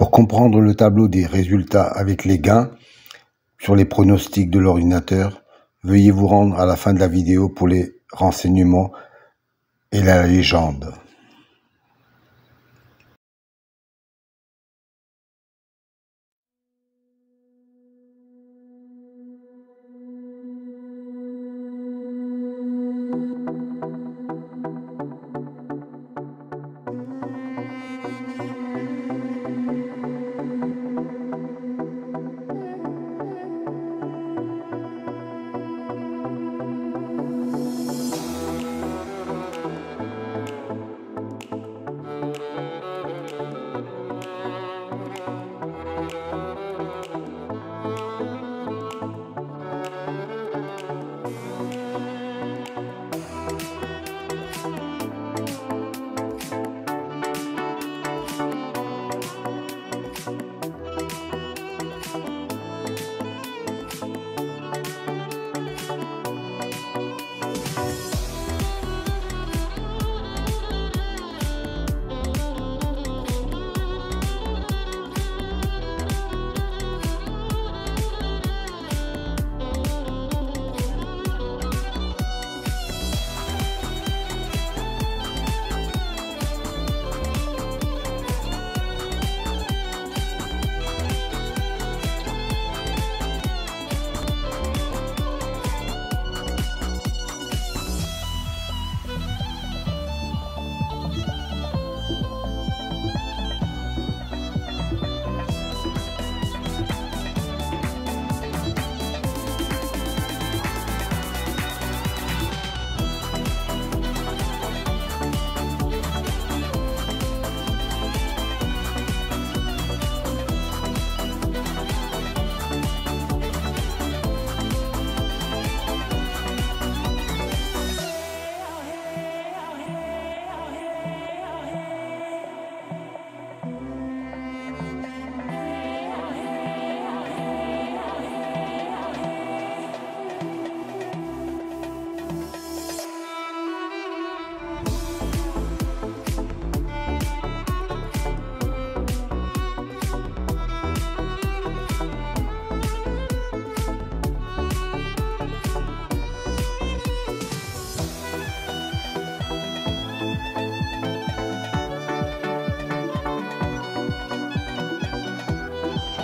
Pour comprendre le tableau des résultats avec les gains sur les pronostics de l'ordinateur, veuillez vous rendre à la fin de la vidéo pour les renseignements et la légende.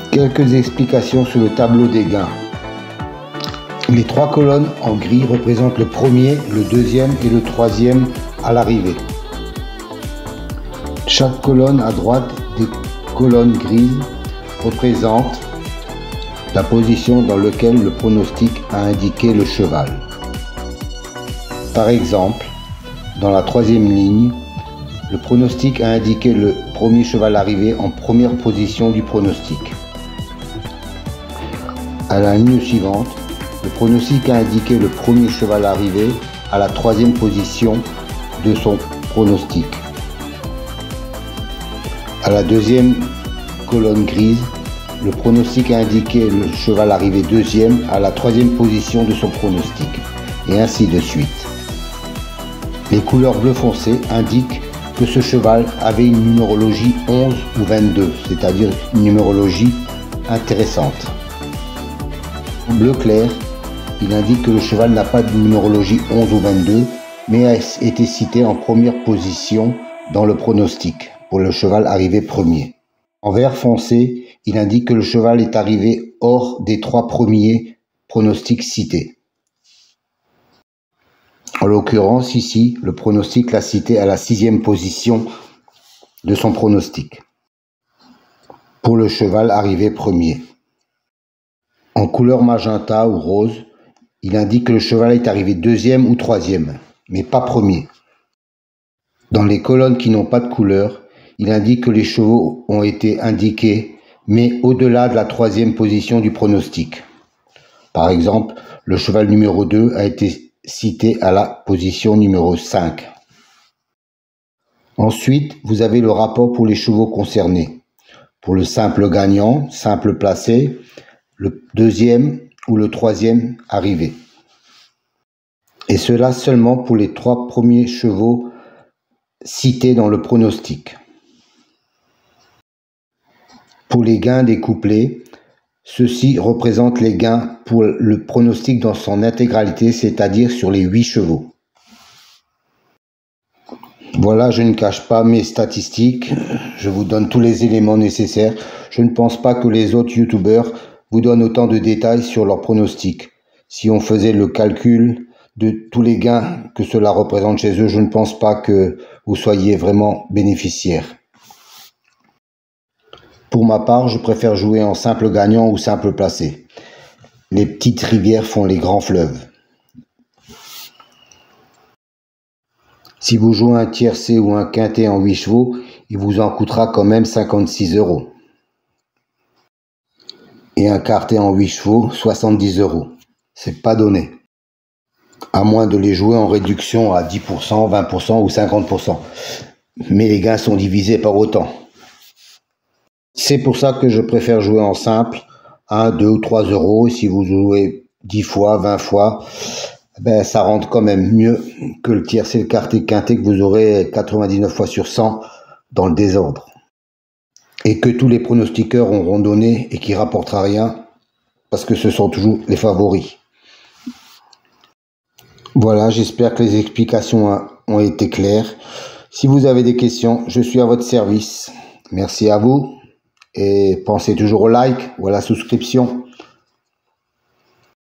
Quelques explications sur le tableau des gains. Les trois colonnes en gris représentent le premier, le deuxième et le troisième à l'arrivée. Chaque colonne à droite des colonnes grises représente la position dans laquelle le pronostic a indiqué le cheval. Par exemple, dans la troisième ligne, le pronostic a indiqué le premier cheval arrivé en première position du pronostic. À la ligne suivante, le pronostic a indiqué le premier cheval arrivé à la troisième position de son pronostic. À la deuxième colonne grise, le pronostic a indiqué le cheval arrivé deuxième à la troisième position de son pronostic, et ainsi de suite. Les couleurs bleu foncé indiquent que ce cheval avait une numérologie 11 ou 22, c'est-à-dire une numérologie intéressante. Bleu clair, il indique que le cheval n'a pas de numérologie 11 ou 22, mais a été cité en première position dans le pronostic, pour le cheval arrivé premier. En vert foncé, il indique que le cheval est arrivé hors des trois premiers pronostics cités. En l'occurrence, ici, le pronostic l'a cité à la 6e position de son pronostic, pour le cheval arrivé premier. En couleur magenta ou rose, il indique que le cheval est arrivé deuxième ou troisième, mais pas premier. Dans les colonnes qui n'ont pas de couleur, il indique que les chevaux ont été indiqués, mais au-delà de la troisième position du pronostic. Par exemple, le cheval numéro 2 a été cité à la position numéro 5. Ensuite, vous avez le rapport pour les chevaux concernés. Pour le simple gagnant, simple placé, le deuxième ou le troisième arrivé. Et cela seulement pour les 3 premiers chevaux cités dans le pronostic. pour les gains découplés. Ceci représente les gains pour le pronostic dans son intégralité, c'est-à-dire sur les 8 chevaux. Voilà, je ne cache pas mes statistiques, je vous donne tous les éléments nécessaires. Je ne pense pas que les autres youtubeurs vous donnent autant de détails sur leurs pronostics. Si on faisait le calcul de tous les gains que cela représente chez eux, je ne pense pas que vous soyez vraiment bénéficiaire. Pour ma part, je préfère jouer en simple gagnant ou simple placé. Les petites rivières font les grands fleuves. Si vous jouez un tiercé ou un quintet en 8 chevaux, il vous en coûtera quand même 56 €. Et un quartet en 8 chevaux, 70 €. C'est pas donné. À moins de les jouer en réduction à 10%, 20% ou 50%. Mais les gains sont divisés par autant. C'est pour ça que je préfère jouer en simple, 1, 2 ou 3 €. Si vous jouez 10 fois, 20 fois, ça rentre quand même mieux que le tiercé, le quartet, quintet que vous aurez 99 fois sur 100 dans le désordre. Et que tous les pronostiqueurs auront donné et qui rapportera rien parce que ce sont toujours les favoris. Voilà, j'espère que les explications ont été claires. Si vous avez des questions, je suis à votre service. Merci à vous et pensez toujours au like ou à la souscription.